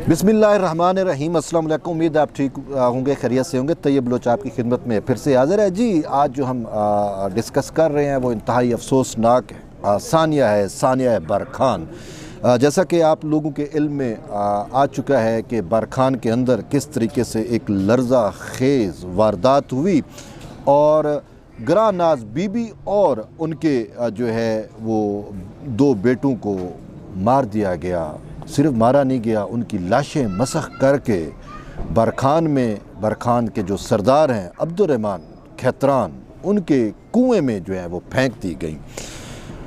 बिस्मिल्लाहिर्रहमानिर्रहीम। अस्सलाम वालेकुम। उम्मीद आप ठीक होंगे, खैरियत से होंगे। तैयब बलोच आपकी खिदमत में फिर से हाज़िर है जी। आज जो हम डिस्कस कर रहे हैं वो इंतहाई अफसोसनाक सानिया है, सानिया बरखान। जैसा कि आप लोगों के इल्म में आ चुका है कि बरखान के अंदर किस तरीके से एक लर्जा खेज़ वारदात हुई और ग्रां नाज बीबी और उनके जो है वो दो बेटों को मार दिया गया। सिर्फ मारा नहीं गया, उनकी लाशें मसख करके बरखान के जो सरदार हैं अब्दुर्रहमान खैतरान, उनके कुएं में जो है वो फेंक दी गई।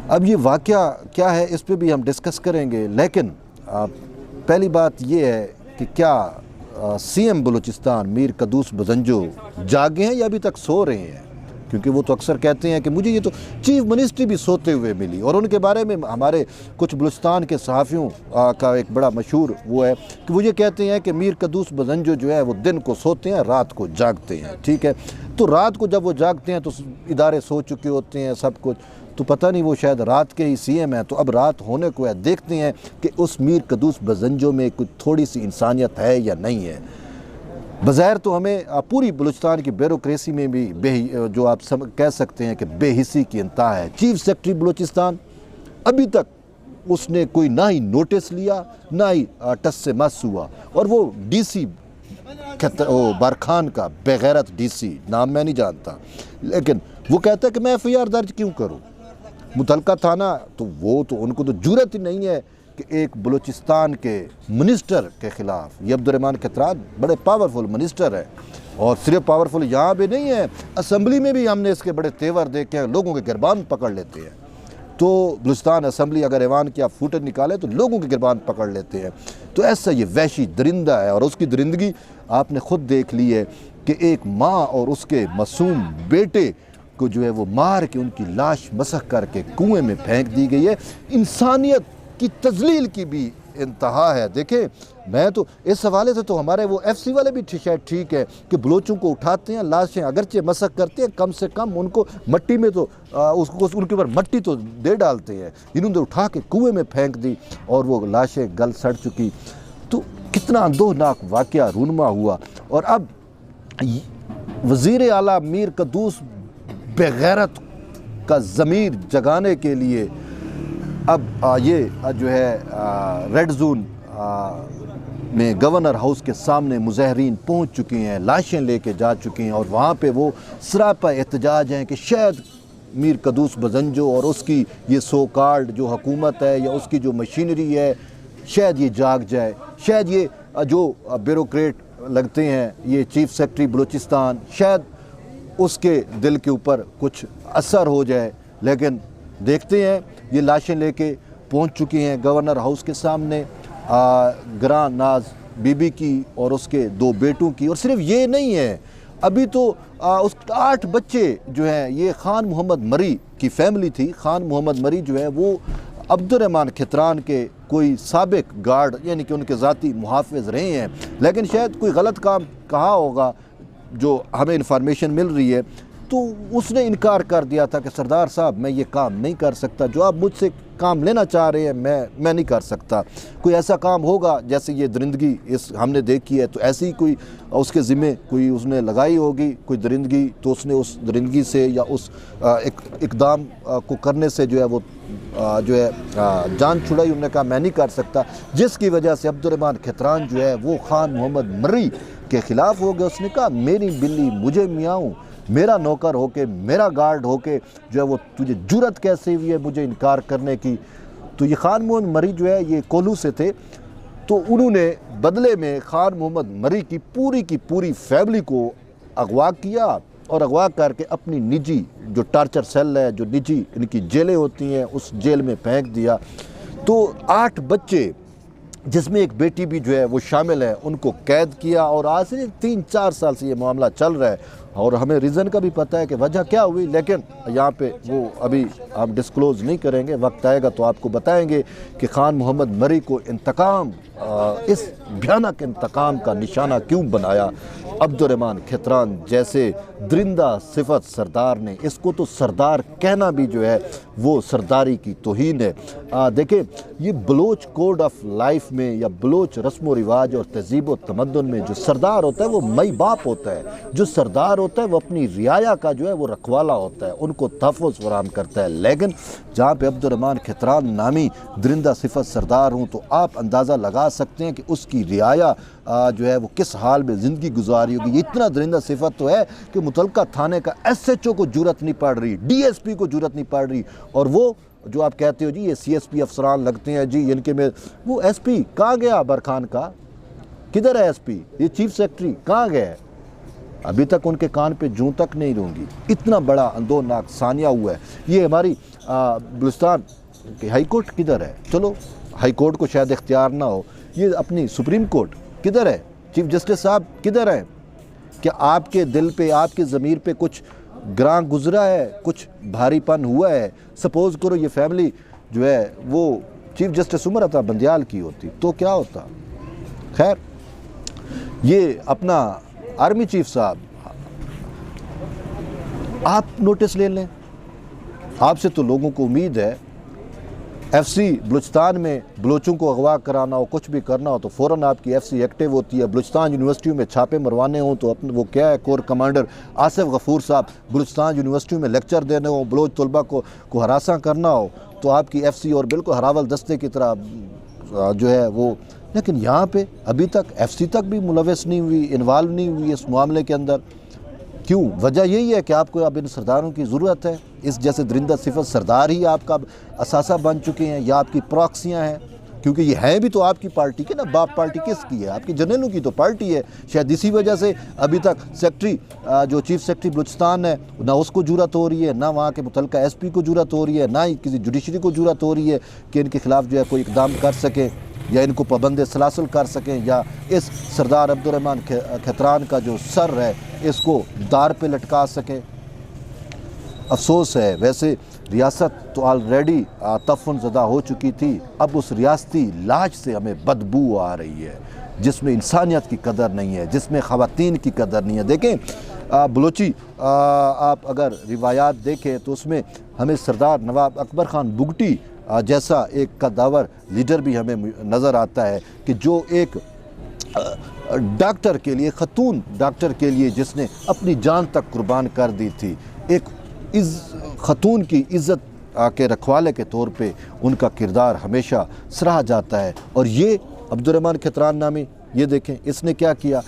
अब ये वाक़या क्या है इस पे भी हम डिस्कस करेंगे, लेकिन पहली बात ये है कि क्या सीएम बलूचिस्तान मीर क़ुद्दूस बज़ंजो जागे हैं या अभी तक सो रहे हैं? क्योंकि वो तो अक्सर कहते हैं कि मुझे ये तो चीफ़ मिनिस्ट्री भी सोते हुए मिली। और उनके बारे में हमारे कुछ बलूचिस्तान के सहाफ़ियों का एक बड़ा मशहूर वो है कि वो ये कहते हैं कि मीर क़ुद्दूस बज़ंजो जो है वो दिन को सोते हैं, रात को जागते हैं। ठीक है, तो रात को जब वो जागते हैं तो इदारे सो चुके होते हैं, सब कुछ, तो पता नहीं वो शायद रात के ही सीएम हैं। तो अब रात होने को है, देखते हैं कि उस मीर क़ुद्दूस बज़ंजो में कुछ थोड़ी सी इंसानियत है या नहीं है। बज़ाहिर तो हमें पूरी बलूचिस्तान की ब्यूरोक्रेसी में भी जो आप कह सकते हैं कि बेहिसी की इंतहा है। चीफ सेक्रेटरी बलूचिस्तान अभी तक उसने कोई ना ही नोटिस लिया, ना ही टस से मस हुआ। और वो डीसी बरखान का बेगैरत डीसी, नाम मैं नहीं जानता, लेकिन वो कहता है कि मैं एफआईआर दर्ज क्यों करूं। मुतलका थाना तो वो तो उनको तो जुर्रत ही नहीं है कि एक बलूचिस्तान के मिनिस्टर के ख़िलाफ़, ये अब्दुर्रहमान खैतरान बड़े पावरफुल मिनिस्टर है। और सिर्फ पावरफुल यहाँ भी नहीं है, असम्बली में भी हमने इसके बड़े तेवर देखे हैं, लोगों के गिरबान पकड़ लेते हैं। तो बलूचिस्तान असम्बली अगर ऐवान की आप फुटेज निकालें तो लोगों के गिरबान पकड़ लेते हैं। तो ऐसा ये वहशी दरिंदा है। और उसकी दरिंदगी आपने ख़ुद देख ली है कि एक माँ और उसके मासूम बेटे को जो है वो मार के उनकी लाश मसख करके कुएँ में फेंक दी गई है। इंसानियत की तजलील की भी इंतहा है। देखें, मैं तो इस हवाले से तो हमारे वो एफसी वाले भी शायद ठीक है कि बलोचों को उठाते हैं, लाशें अगरचे मसख करते हैं, कम से कम उनको मट्टी में तो उसको उनके ऊपर मट्टी तो दे डालते हैं। इन्होंने उठा के कुएं में फेंक दी और वो लाशें गल सड़ चुकी। तो कितना अंदोहनाक वाक़या रूनमा हुआ। और अब वज़ीर आला मीर क़ुद्दूस बेगैरत का ज़मीर जगाने के लिए अब ये जो है रेड जोन में गवर्नर हाउस के सामने मुज़ाहरीन पहुंच चुके हैं, लाशें लेके जा चुके हैं। और वहाँ पे वो सरापा एहतजाज हैं कि शायद मीर क़ुद्दूस बज़ंजो और उसकी ये सो कॉल्ड जो हुकूमत है या उसकी जो मशीनरी है, शायद ये जाग जाए, शायद ये जो ब्यूरोक्रेट लगते हैं, ये चीफ सेक्रेटरी बलूचिस्तान, शायद उसके दिल के ऊपर कुछ असर हो जाए। लेकिन देखते हैं, ये लाशें लेके पहुंच चुकी हैं गवर्नर हाउस के सामने, ग्रां नाज बीबी की और उसके दो बेटों की। और सिर्फ ये नहीं है, अभी तो उस 8 बच्चे जो हैं, ये खान मोहम्मद मरी की फैमिली थी। खान मोहम्मद मरी जो है वो अब्दुर्रहमान खैतरान के कोई साबिक गार्ड यानी कि उनके ज़ाती मुहाफ़िज़ रहे हैं, लेकिन शायद कोई गलत काम कहा होगा जो हमें इन्फॉर्मेशन मिल रही है। तो उसने इनकार कर दिया था कि सरदार साहब मैं ये काम नहीं कर सकता, जो आप मुझसे काम लेना चाह रहे हैं मैं नहीं कर सकता। कोई ऐसा काम होगा जैसे ये दरिंदगी इस हमने देखी है, तो ऐसी कोई उसके ज़िम्मे कोई उसने लगाई होगी कोई दरिंदगी, तो उसने उस दरिंदगी से या उस इकदाम को करने से जो है वो जो है जान छुड़ाई। उन्होंने कहा मैं नहीं कर सकता, जिसकी वजह से अब्दुर्रहमान खैतरान जो है वो खान मोहम्मद मरी के ख़िलाफ़ हो गया। उसने कहा मेरी बिल्ली मुझे मियाऊँ, मेरा नौकर होके, मेरा गार्ड होके जो है वो तुझे जुर्रत कैसे हुई है मुझे इनकार करने की। तो ये खान मोहम्मद मरी जो है ये कोल्हू से थे, तो उन्होंने बदले में खान मोहम्मद मरी की पूरी फैमिली को अगवा किया और अगवा करके अपनी निजी जो टार्चर सेल है, जो निजी इनकी जेलें होती हैं, उस जेल में फेंक दिया। तो 8 बच्चे जिसमें एक बेटी भी जो है वो शामिल है, उनको कैद किया। और आज से 3-4 साल से ये मामला चल रहा है और हमें रीज़न का भी पता है कि वजह क्या हुई, लेकिन यहाँ पे वो अभी हम डिस्क्लोज़ नहीं करेंगे। वक्त आएगा तो आपको बताएंगे कि खान मोहम्मद मरी को इंतकाम इस भयानक इंतकाम का निशाना क्यों बनाया अब्दुर्रहमान खितरान जैसे दरिंदा सिफत सरदार ने। इसको तो सरदार कहना भी जो है वो सरदारी की तौहीन है। देखें, ये बलोच कोड ऑफ लाइफ में या बलोच रस्म व रिवाज और तहजीब व तमद्दुन में जो सरदार होता है वो मई बाप होता है। जो सरदार होता है वो अपनी रियाया का जो है वो रखवाला होता है, उनको तहफ़्फ़ुज़ फराहम करता है। लेकिन जहाँ पे अब्दुर्रहमान खितरान नामी दरिंदा सिफत सरदार हूँ तो आप अंदाज़ा लगा सकते हैं कि उसकी रियाया जो है वो किस हाल में ज़िंदगी गुजारी होगी। इतना दरिंदा सिफत तो है कि मुतलका थाने का SHO को जरूरत नहीं पड़ रही, DSP को जरूरत नहीं पड़ रही, और वो जो आप कहते हो जी ये CSP अफसरान लगते हैं जी इनके में, वो SP कहाँ गया? बरखान का किधर है SP? ये चीफ सेक्रेटरी कहाँ गया है? अभी तक उनके कान पे जूं तक नहीं रहूँगी। इतना बड़ा अंदोनाक सानिया हुआ है। ये हमारी बलूचिस्तान की हाई कोर्ट किधर है? चलो हाई कोर्ट को शायद इख्तियार ना हो, ये अपनी सुप्रीम कोर्ट किधर है? चीफ जस्टिस साहब किधर हैं? क्या आपके दिल पे, आपके ज़मीर पे कुछ ग्रां गुजरा है, कुछ भारीपन हुआ है? सपोज़ करो ये फैमिली जो है वो चीफ जस्टिस उमर अता बंदियाल की होती तो क्या होता? खैर, ये अपना आर्मी चीफ साहब, आप नोटिस ले लें। आपसे तो लोगों को उम्मीद है FC बलूचिस्तान में बलोचों को अगवा कराना हो, कुछ भी करना हो तो फ़ौरन आपकी FC एक्टिव होती है। बलूचिस्तान यूनिवर्सिटी में छापे मरवाने हों तो अपने वो क्या है, कोर कमांडर आसिफ गफूर साहब बलूचिस्तान यूनिवर्सिटी में लेक्चर देने हो, बलोच तलबा को हरासा करना हो तो आपकी FC और बिल्कुल हरावल दस्ते की तरह जो है वो। लेकिन यहाँ पे अभी तक FC तक भी मुलविस नहीं हुई, इन्वॉल्व नहीं हुई इस मामले के अंदर। क्यों? वजह यही है कि आपको अब इन सरदारों की ज़रूरत है। इस जैसे दरिंदा सिफत सरदार ही आपका असासा बन चुके हैं या आपकी प्रॉक्सियाँ हैं, क्योंकि ये हैं भी तो आपकी पार्टी के ना। बाप पार्टी किसकी है? आपकी जर्नलों की तो पार्टी है। शायद इसी वजह से अभी तक सेक्रेटरी जो चीफ सेक्रेटरी बलूचिस्तान है ना उसको जरूरत हो रही है, ना वहाँ के मुतलका SP को जरूरत हो रही है, ना ही किसी जुडिशरी को जरूरत हो रही है कि इनके खिलाफ जो है कोई इकदाम कर सके या इनको पाबंद सलासल कर सकें या इस सरदार अब्दुर्रहमान खितरान का जो सर है इसको दार पे लटका सकें। अफसोस है, वैसे रियासत तो ऑलरेडी तफन ज़दा हो चुकी थी। अब उस रियासती लाज से हमें बदबू आ रही है जिसमें इंसानियत की कदर नहीं है, जिसमें ख़वातीन की कदर नहीं है। देखें, बलोची आप अगर रिवायात देखें तो उसमें हमें सरदार नवाब अकबर ख़ान बुगटी जैसा एक कद्दावर लीडर भी हमें नज़र आता है कि जो एक डॉक्टर के लिए, खतून डॉक्टर के लिए जिसने अपनी जान तक कुर्बान कर दी थी, एक खतून की इज़्ज़त के रखवाले के तौर पे उनका किरदार हमेशा सराहा जाता है। और ये अब्दुर्रहमान खितरान नामी, ये देखें इसने क्या किया,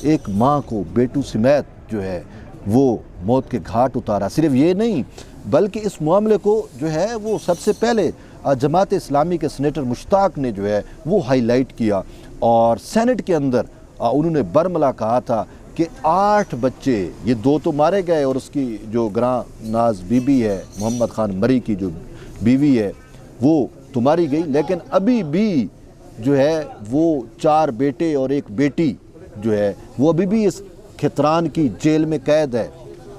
एक माँ को बेटू समेत जो है वो मौत के घाट उतारा। सिर्फ ये नहीं बल्कि इस मामले को जो है वो सबसे पहले जमात इस्लामी के सेनेटर मुश्ताक ने जो है वो हाईलाइट किया और सेनेट के अंदर उन्होंने बरमला कहा था कि 8 बच्चे, ये 2 तो मारे गए और उसकी जो ग्रां नाज बीबी है, मोहम्मद ख़ान मरी की जो बीवी है वो तो मारी गई, लेकिन अभी भी जो है वो 4 बेटे और 1 बेटी जो है वो अभी भी इस खितरान की जेल में कैद है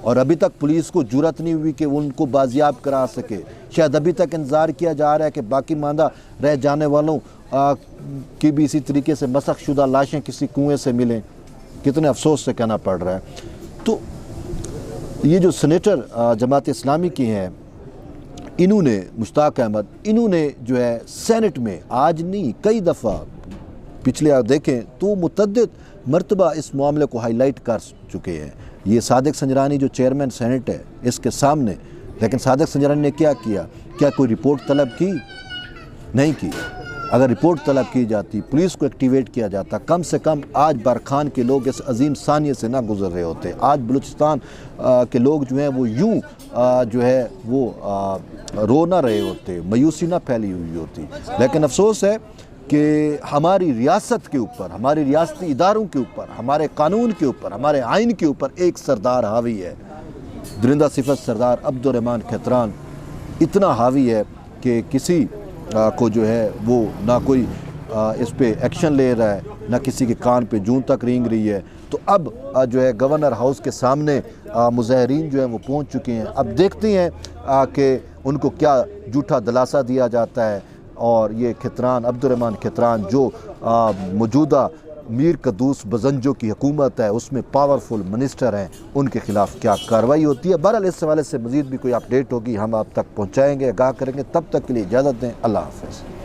और अभी तक पुलिस को जुर्रत नहीं हुई कि उनको बाजियाब करा सके। शायद अभी तक इंतज़ार किया जा रहा है कि बाकी मांदा रह जाने वालों की भी इसी तरीके से मसख शुदा लाशें किसी कुएं से मिलें। कितने अफसोस से कहना पड़ रहा है। तो ये जो सेनेटर जमात इस्लामी की हैं, इन्होंने मुश्ताक अहमद, इन्होंने जो है सेनेट में आज नहीं कई दफ़ा पिछले आप देखें तो मुतअद्दिद मरतबा इस मामले को हाईलाइट कर चुके हैं। ये सादिक संजरानी जो चेयरमैन सेनेट है इसके सामने, लेकिन सादिक संजरानी ने क्या किया? क्या कोई रिपोर्ट तलब की? नहीं की। अगर रिपोर्ट तलब की जाती, पुलिस को एक्टिवेट किया जाता, कम से कम आज बरखान के लोग इस अजीम सानिए से ना गुजर रहे होते। आज बलूचिस्तान के लोग जो हैं वो यूं जो है वो रो ना रहे होते, मायूसी ना फैली हुई होती। लेकिन अफसोस है कि हमारी रियासत के ऊपर, हमारे रियासती इदारों के ऊपर, हमारे कानून के ऊपर, हमारे आइन के ऊपर एक सरदार हावी है। दरिंदा सिफत सरदार अब्दुर्रहमान खितरान इतना हावी है कि किसी को जो है वो ना कोई इस पे एक्शन ले रहा है, ना किसी के कान पे जूं तक रेंग रही है। तो अब जो है गवर्नर हाउस के सामने मुज़ाहिरीन जो है वो पहुंच चुके हैं। अब देखते हैं कि उनको क्या झूठा दिलासा दिया जाता है और ये खितरान अब्दुर्रहमान खितरान जो मौजूदा मीर कदूस बजंजो की हुकूमत है उसमें पावरफुल मिनिस्टर हैं, उनके खिलाफ क्या कार्रवाई होती है। बहरहाल इस हवाले से मज़ीद भी कोई अपडेट होगी हम आप तक पहुँचाएँगे, आगाह करेंगे। तब तक के लिए इजाज़त दें। अल्लाह हाफ़िज़।